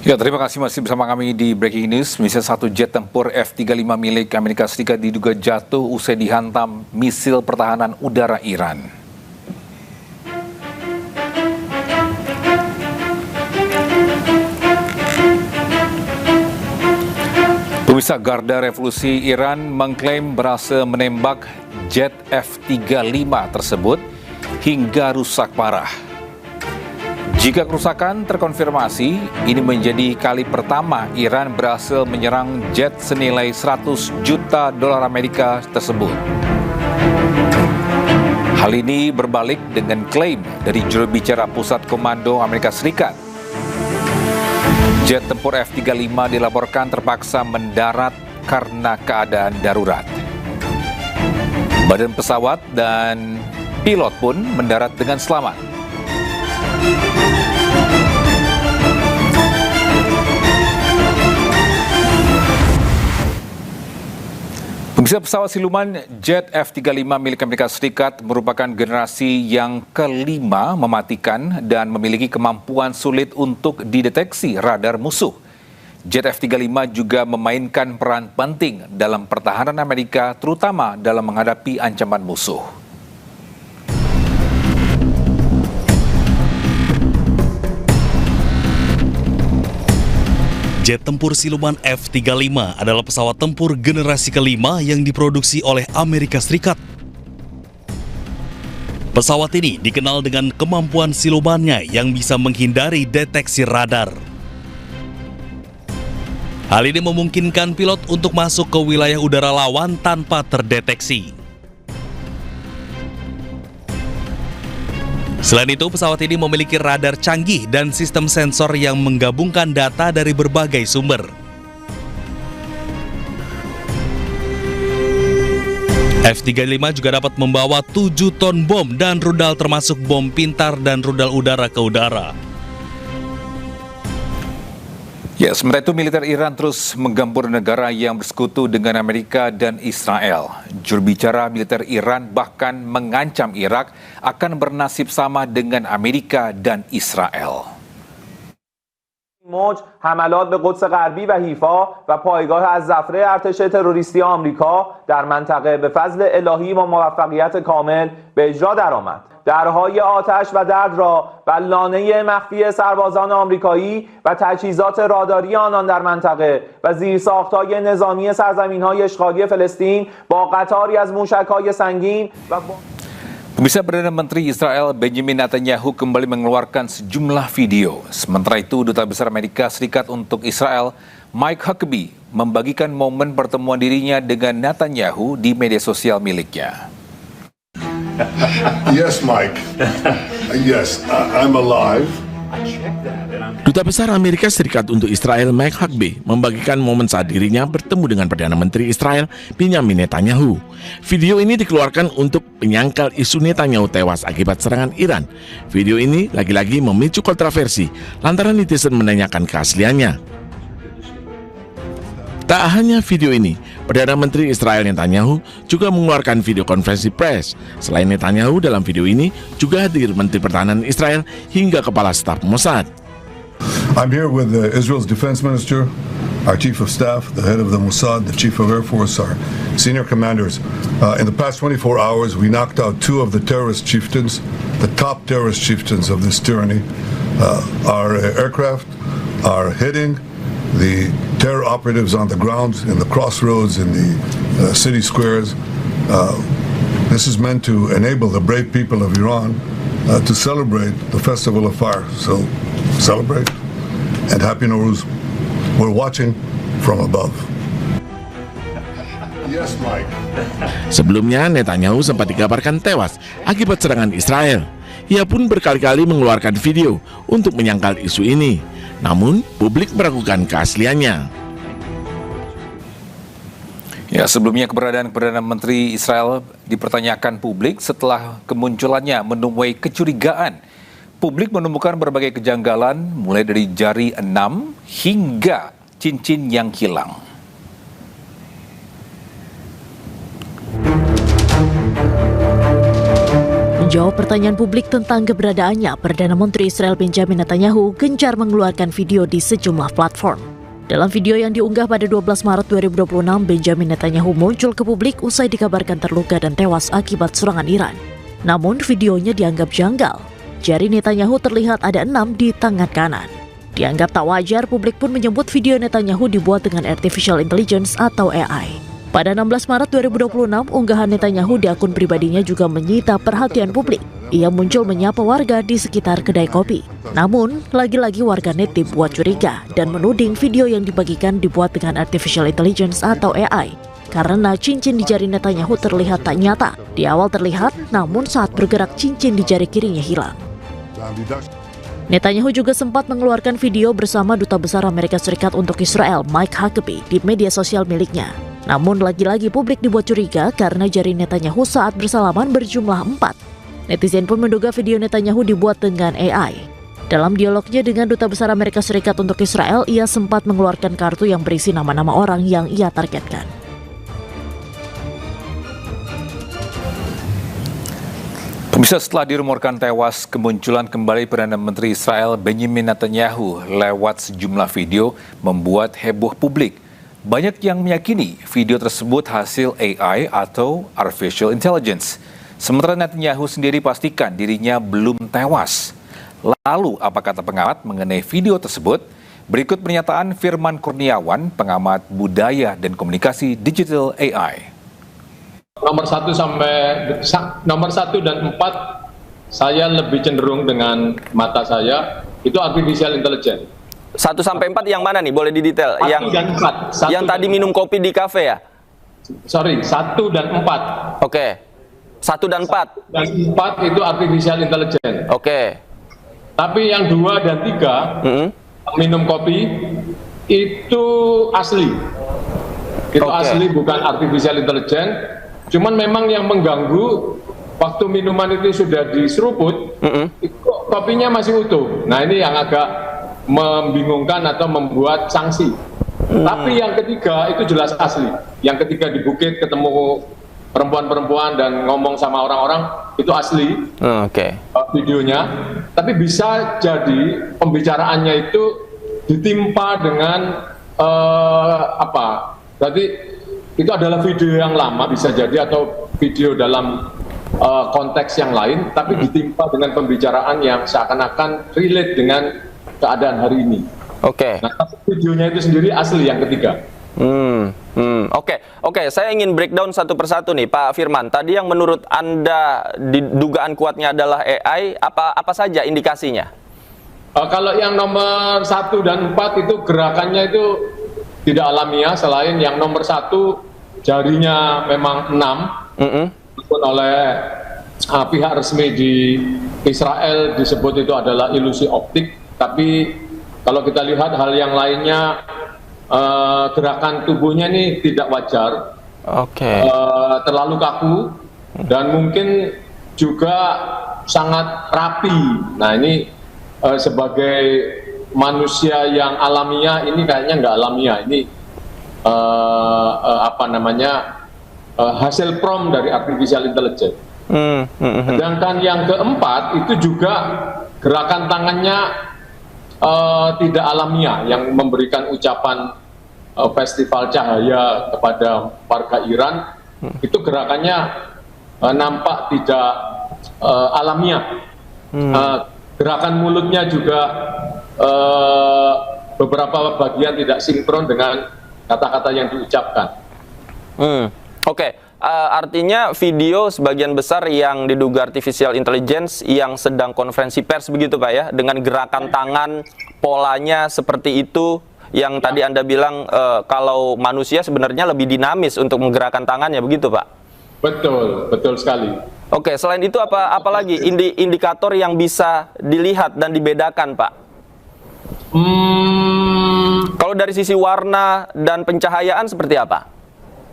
Ya, terima kasih masih bersama kami di Breaking News. Misil satu jet tempur F-35 milik Amerika Serikat diduga jatuh usai dihantam misil pertahanan udara Iran. Pemirsa, Garda Revolusi Iran mengklaim berhasil menembak jet F-35 tersebut hingga rusak parah. Jika kerusakan terkonfirmasi, ini menjadi kali pertama Iran berhasil menyerang jet senilai 100 juta dolar Amerika tersebut. Hal ini berbalik dengan klaim dari juru bicara Pusat Komando Amerika Serikat. Jet tempur F-35 dilaporkan terpaksa mendarat karena keadaan darurat. Badan pesawat dan pilot pun mendarat dengan selamat. Pemirsa, pesawat siluman jet F-35 milik Amerika Serikat merupakan generasi yang kelima mematikan dan memiliki kemampuan sulit untuk dideteksi radar musuh. Jet F-35 juga memainkan peran penting dalam pertahanan Amerika, terutama dalam menghadapi ancaman musuh. Jet tempur siluman F-35 adalah pesawat tempur generasi kelima yang diproduksi oleh Amerika Serikat. Pesawat ini dikenal dengan kemampuan silumannya yang bisa menghindari deteksi radar. Hal ini memungkinkan pilot untuk masuk ke wilayah udara lawan tanpa terdeteksi. Selain itu, pesawat ini memiliki radar canggih dan sistem sensor yang menggabungkan data dari berbagai sumber. F-35 juga dapat membawa 7 ton bom dan rudal termasuk bom pintar dan rudal udara ke udara. Ya, sementara itu militer Iran terus menggempur negara yang bersekutu dengan Amerika dan Israel. Juru bicara militer Iran bahkan mengancam Irak akan bernasib sama dengan Amerika dan Israel. موج حملات به قدس غربی و حیفا و پایگاه از ظفره ارتش تروریستی آمریکا در منطقه به فضل الهی و موفقیت کامل به اجرا درآمد. درهای آتش و درد را و لانه مخفی سربازان آمریکایی و تجهیزات راداری آنان در منطقه و زیرساخت‌های نظامی سرزمین‌های اشغالی فلسطین با قطاری از موشک‌های سنگین و Pemirsa, Perdana Menteri Israel Benjamin Netanyahu kembali mengeluarkan sejumlah video. Sementara itu, Duta Besar Amerika Serikat untuk Israel, Mike Huckabee, membagikan momen pertemuan dirinya dengan Netanyahu di media sosial miliknya. Yes, Mike. Yes, I'm alive. Duta Besar Amerika Serikat untuk Israel Mike Huckabee membagikan momen saat dirinya bertemu dengan Perdana Menteri Israel Benjamin Netanyahu. Video ini dikeluarkan untuk menyangkal isu Netanyahu tewas akibat serangan Iran. Video ini lagi-lagi memicu kontroversi lantaran netizen menanyakan keasliannya. Tak hanya video ini, Perdana Menteri Israel Netanyahu juga mengeluarkan video konferensi pers. Selain Netanyahu, dalam video ini juga hadir Menteri Pertahanan Israel hingga Kepala Staf Mossad. I'm here with Israel's Defense Minister, our Chief of Staff, the head of the Mossad, the Chief of Air Force, our senior commanders. In the past 24 hours, we knocked out 2 of the terrorist chieftains, the top terrorist chieftains of this tyranny. Our aircraft are hitting the terror operatives on the ground, in the crossroads, in the city squares. This is meant to enable the brave people of Iran to celebrate the Festival of Fire. So celebrate and Happy Nowruz. We're watching from above. Yes, Mike. Sebelumnya, Netanyahu sempat dikabarkan tewas akibat serangan Israel. Ia pun berkali-kali mengeluarkan video untuk menyangkal isu ini. Namun, publik meragukan keasliannya. Ya, sebelumnya keberadaan Perdana Menteri Israel dipertanyakan publik setelah kemunculannya menuai kecurigaan. Publik menemukan berbagai kejanggalan mulai dari jari 6 hingga cincin yang hilang. Menjawab pertanyaan publik tentang keberadaannya, Perdana Menteri Israel Benjamin Netanyahu gencar mengeluarkan video di sejumlah platform. Dalam video yang diunggah pada 12 Maret 2026, Benjamin Netanyahu muncul ke publik usai dikabarkan terluka dan tewas akibat serangan Iran. Namun videonya dianggap janggal. Jari Netanyahu terlihat ada 6 di tangan kanan. Dianggap tak wajar, publik pun menyebut video Netanyahu dibuat dengan Artificial Intelligence atau AI. Pada 16 Maret 2026, unggahan Netanyahu di akun pribadinya juga menyita perhatian publik. Ia muncul menyapa warga di sekitar kedai kopi. Namun, lagi-lagi warganet dibuat curiga dan menuding video yang dibagikan dibuat dengan Artificial Intelligence atau AI. Karena cincin di jari Netanyahu terlihat tak nyata. Di awal terlihat, namun saat bergerak cincin di jari kirinya hilang. Netanyahu juga sempat mengeluarkan video bersama Duta Besar Amerika Serikat untuk Israel, Mike Huckabee, di media sosial miliknya. Namun lagi-lagi publik dibuat curiga karena jari Netanyahu saat bersalaman berjumlah 4. Netizen pun menduga video Netanyahu dibuat dengan AI. Dalam dialognya dengan Duta Besar Amerika Serikat untuk Israel, ia sempat mengeluarkan kartu yang berisi nama-nama orang yang ia targetkan. Pemirsa, setelah dirumorkan tewas, kemunculan kembali Perdana Menteri Israel Benjamin Netanyahu lewat sejumlah video membuat heboh publik. Banyak yang meyakini video tersebut hasil AI atau Artificial Intelligence. Sementara Netanyahu sendiri pastikan dirinya belum tewas. Lalu, apa kata pengamat mengenai video tersebut? Berikut pernyataan Firman Kurniawan, pengamat budaya dan komunikasi digital AI. Nomor 1 dan 4 saya lebih cenderung dengan mata saya itu artificial intelligence. 1 sampai 4 yang mana nih? Boleh didetail? 1 dan 4. Yang tadi minum kopi di kafe ya? Sorry, 1 dan 4. Oke. 1 dan 4. Dan 4 itu artificial intelligence. Oke. Tapi yang 2 dan 3 minum kopi itu asli. Itu asli, bukan artificial intelligence. Cuman memang yang mengganggu waktu minuman itu sudah diseruput, itu kopinya masih utuh. Nah, ini yang agak membingungkan atau membuat sanksi. Tapi yang ketiga itu jelas asli. Yang ketiga di bukit ketemu perempuan-perempuan dan ngomong sama orang-orang itu asli. Videonya. Tapi bisa jadi pembicaraannya itu ditimpa dengan berarti itu adalah video yang lama bisa jadi atau video dalam konteks yang lain, tapi ditimpa dengan pembicaraan yang seakan-akan relate dengan keadaan hari ini. Nah, tapi videonya itu sendiri asli yang ketiga. Oke. Saya ingin breakdown satu persatu nih, Pak Firman. Tadi yang menurut Anda dugaan kuatnya adalah AI, apa saja indikasinya? Kalau yang nomor 1 dan 4 itu gerakannya itu tidak alamiah, selain yang nomor 1 jarinya memang 6, walaupun oleh pihak resmi di Israel disebut itu adalah ilusi optik. Tapi kalau kita lihat hal yang lainnya, gerakan tubuhnya ini tidak wajar, terlalu kaku, dan mungkin juga sangat rapi. Nah, ini sebagai manusia yang alamiah, ini kayaknya nggak alamiah. Ini hasil prompt dari artificial intelligence. Sedangkan yang keempat itu juga gerakan tangannya tidak alamiah, yang memberikan ucapan festival cahaya kepada warga Iran, itu gerakannya nampak tidak alamiah. Gerakan mulutnya juga beberapa bagian tidak sinkron dengan kata-kata yang diucapkan. Artinya video sebagian besar yang diduga artificial intelligence yang sedang konferensi pers begitu Pak ya, dengan gerakan tangan polanya seperti itu, yang tadi Anda bilang kalau manusia sebenarnya lebih dinamis untuk menggerakkan tangannya begitu Pak? Betul sekali. Selain itu apa lagi indikator yang bisa dilihat dan dibedakan Pak? Kalau dari sisi warna dan pencahayaan seperti apa?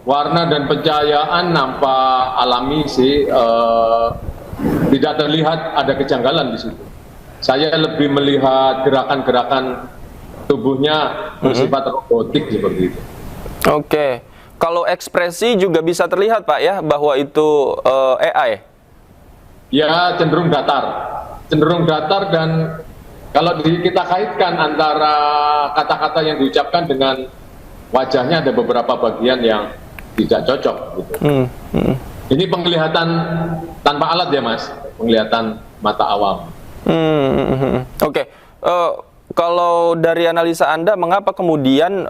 Warna dan pencahayaan nampak alami sih, tidak terlihat ada kejanggalan di situ. Saya lebih melihat gerakan-gerakan tubuhnya bersifat robotik seperti itu. Kalau ekspresi juga bisa terlihat Pak ya bahwa itu AI? Ya cenderung datar dan kalau kita kaitkan antara kata-kata yang diucapkan dengan wajahnya ada beberapa bagian yang tidak cocok gitu. Ini penglihatan tanpa alat ya Mas, penglihatan mata awam. Oke. Kalau dari analisa Anda, mengapa kemudian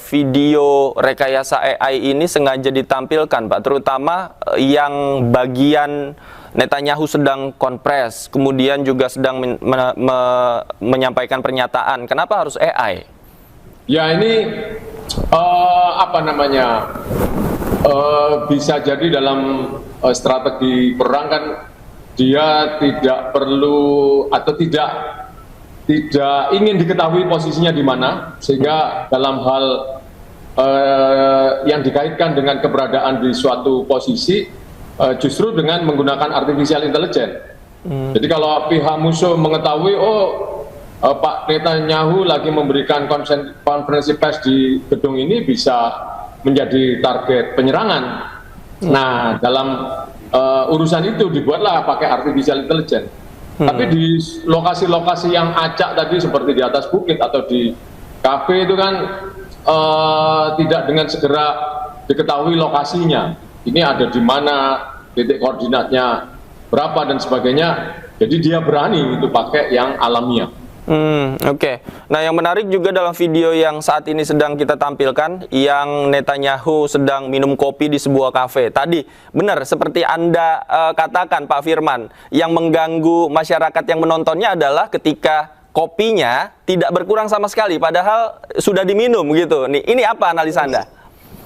video rekayasa AI ini sengaja ditampilkan, Pak? Terutama yang bagian Netanyahu sedang konpres, kemudian juga sedang menyampaikan pernyataan. Kenapa harus AI? Ya ini bisa jadi dalam strategi perang kan dia tidak perlu atau tidak ingin diketahui posisinya di mana, sehingga dalam hal yang dikaitkan dengan keberadaan di suatu posisi justru dengan menggunakan artificial intelligence. Jadi kalau pihak musuh mengetahui Pak Netanyahu lagi memberikan konferensi pers di gedung ini, bisa menjadi target penyerangan. Nah, dalam urusan itu dibuatlah pakai artificial intelligence. Tapi di lokasi-lokasi yang acak tadi seperti di atas bukit atau di kafe itu kan tidak dengan segera diketahui lokasinya. Ini ada di mana, titik koordinatnya berapa dan sebagainya. Jadi dia berani itu pakai yang alamiah. Oke. Nah, yang menarik juga dalam video yang saat ini sedang kita tampilkan, yang Netanyahu sedang minum kopi di sebuah kafe. Tadi benar seperti Anda katakan, Pak Firman, yang mengganggu masyarakat yang menontonnya adalah ketika kopinya tidak berkurang sama sekali, padahal sudah diminum gitu. Ini apa analisa Anda?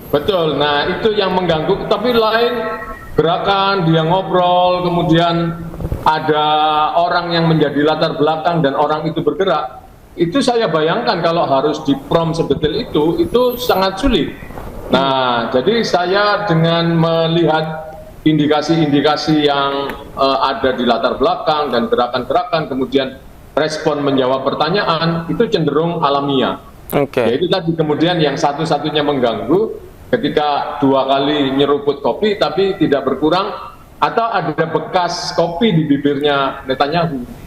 Betul. Nah, itu yang mengganggu. Tapi lain gerakan dia ngobrol, kemudian ada orang yang menjadi latar belakang dan orang itu bergerak. Itu saya bayangkan kalau harus di-prompt sedetil itu sangat sulit. Nah, jadi saya dengan melihat indikasi-indikasi yang ada di latar belakang dan gerakan-gerakan, kemudian respon menjawab pertanyaan, itu cenderung alamiah. Yaitu tadi kemudian yang satu-satunya mengganggu ketika 2 kali nyeruput kopi tapi tidak berkurang, atau ada bekas kopi di bibirnya Netanyahu.